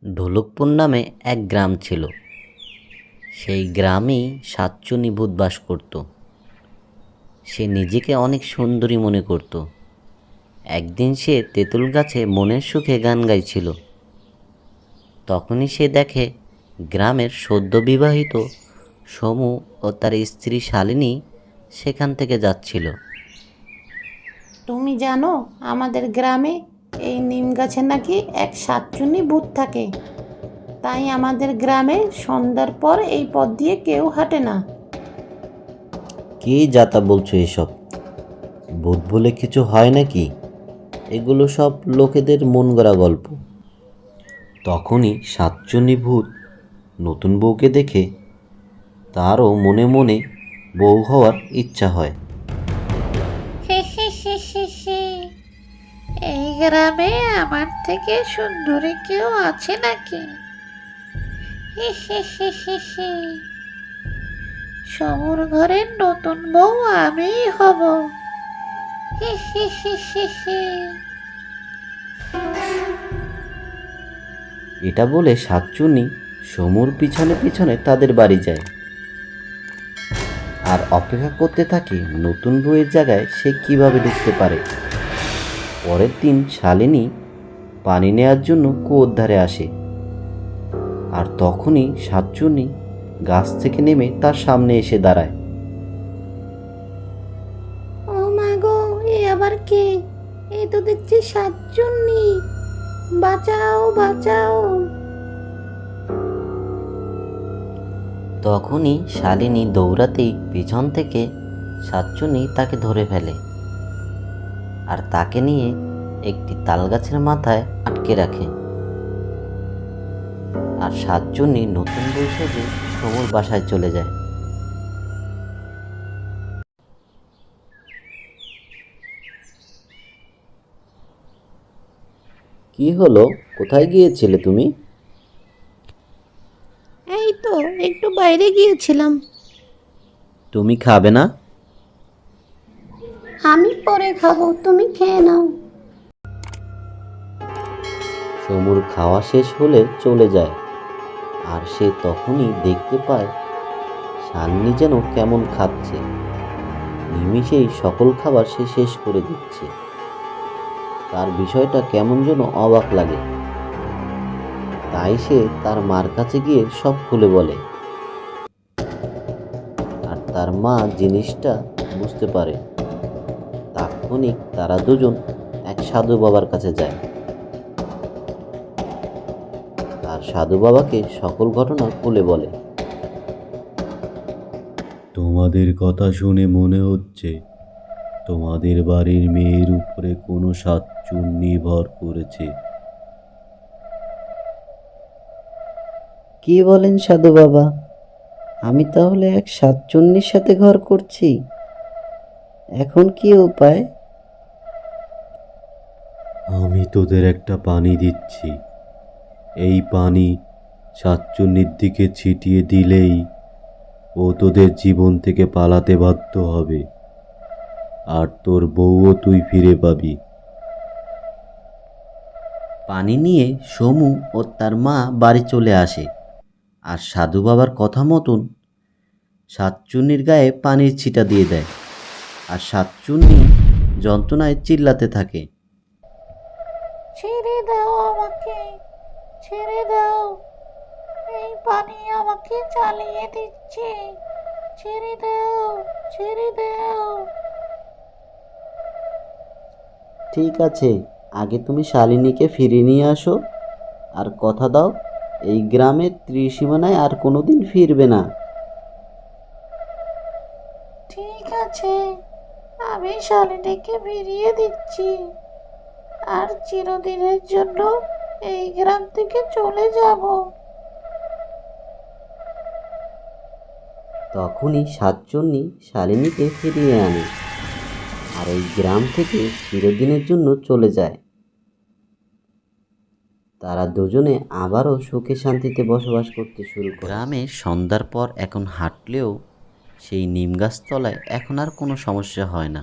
ঢোলকপুর নামে এক গ্রাম ছিল। সেই গ্রামেই সাতচুন্নি ভূত বাস করত। সে নিজেকে অনেক সুন্দরী মনে করত। একদিন সে তেঁতুল গাছে মনের সুখে গান গাইছিল। তখনই সে দেখে গ্রামের সদ্য বিবাহিত সমু ও তার স্ত্রী শালিনী সেখান থেকে যাচ্ছিল। তুমি জানো আমাদের গ্রামে এই নিম গাছে নাকি এক সাতচুন্নি ভূত থাকে। তাই আমাদের গ্রামে সন্ধ্যার পর এই পথ দিয়ে কেউ হাঁটে না। কি যাতা বলছো এসব? ভূত বলে কিছু হয় নাকি? এগুলো সব লোকেদের মন গড়া গল্প। তখনই সাতচুন্নি ভূত নতুন বউকে দেখে তারও মনে মনে বউ হওয়ার ইচ্ছা হয়। এই গ্রামে আমার থেকে সুন্দরী কেউ আছে নাকি? সমুর ঘরের নতুন বউ আমিই হব। এটা বলে সাতচুন্নি সমুর পিছনে পিছনে তাদের বাড়ি যায় আর অপেক্ষা করতে থাকে নতুন বউয়ের জায়গায় সে কিভাবে ঢুকতে পারে। পরের দিন শালিনী পানি নেয়ার জন্য কুয়োর ধারে আসে, আর তখনই সাতচুন্নি গাছ থেকে নেমে তার সামনে এসে দাঁড়ায়। ও মা গো, এ আবার কে? এই তো দেখছি সাতচুন্নি। বাঁচাও বাঁচাও। তখনই শালিনী দৌড়াতেই পিছন থেকে সাতচুন্নি তাকে ধরে ফেলে আর তাকে নিয়ে একটি তালগাছের মাথায় আটকে রাখে। আর সাতচুন্নি নতুন বউ সেজে সমুর বাসায় চলে যায়। কি হলো? কোথায় গিয়েছিলে তুমি? এই তো একটু বাইরে গিয়েছিলাম। তুমি খাবে না? আমি পরে খাবো, তুমি খেয়ে নাও। সমুর খাওয়া শেষ হলে চলে যায়, আর সে তখনই দেখতে পায় শালিনী যেন কেমন খাচ্ছে। নিমিষেই সকল খাবার সে শেষ করে দিচ্ছে। তার বিষয়টা কেমন যেন অবাক লাগে। তাই সে তার মার কাছে গিয়ে সব খুলে বলে, আর তার মা জিনিসটা বুঝতে পারে। তাৎক্ষণিক তারা দুজন এক সাধু বাবার কাছে যায়। তার সাধু বাবাকে সকল ঘটনা খুলে বলে। তোমাদের কথা শুনে মনে হচ্ছে তোমাদের বাড়ির মেয়ের উপরে কোনো সাতচুন্নি ভর করেছে। কি বলেন সাধু বাবা? আমি তাহলে এক সাতচুন্নির সাথে ঘর করছি? এখন কি উপায়? আমি তোদের একটা পানি দিচ্ছি। এই পানি সাতচুন্নির দিকে ছিটিয়ে দিলেই ও তোদের জীবন থেকে পালাতে বাধ্য হবে, আর তোর বউও তুই ফিরে পাবি। পানি নিয়ে সমু ও তার মা বাড়ি চলে আসে, আর সাধু বাবার কথা মতন সাতচুন্নির গায়ে পানির ছিটা দিয়ে দেয়। আর সাতচুন্নি যন্ত্রণায় চিল্লাতে থাকে। ছেড়ে দাও আমাকে, ছেড়ে দাও। এই পানি আমাকে চালিয়ে দিচ্ছে। ছেড়ে দাও, ছেড়ে দাও। ঠিক আছে, আগে তুমি শালিনীকে ফিরিয়ে নিয়ে আসো, আর কথা দাও এই গ্রামের ত্রিসীমানায় আর কোনোদিন ফিরবে না। ঠিক আছে, আমি শালিনীকে ফিরিয়ে দিচ্ছি, আর চিরদিনের জন্য এই গ্রাম থেকে চলে যাব। তখনই সাতচুন্নি শালিনীকে ফিরিয়ে আনে, আর এই গ্রাম থেকে চিরদিনের জন্য চলে যায়। তারা দুজনে আবারও সুখে শান্তিতে বসবাস করতে শুরু করে। গ্রামে সন্ধ্যার পর এখন হাঁটলেও সেই নিম গাছ তলায় এখন আর কোনো সমস্যা হয় না।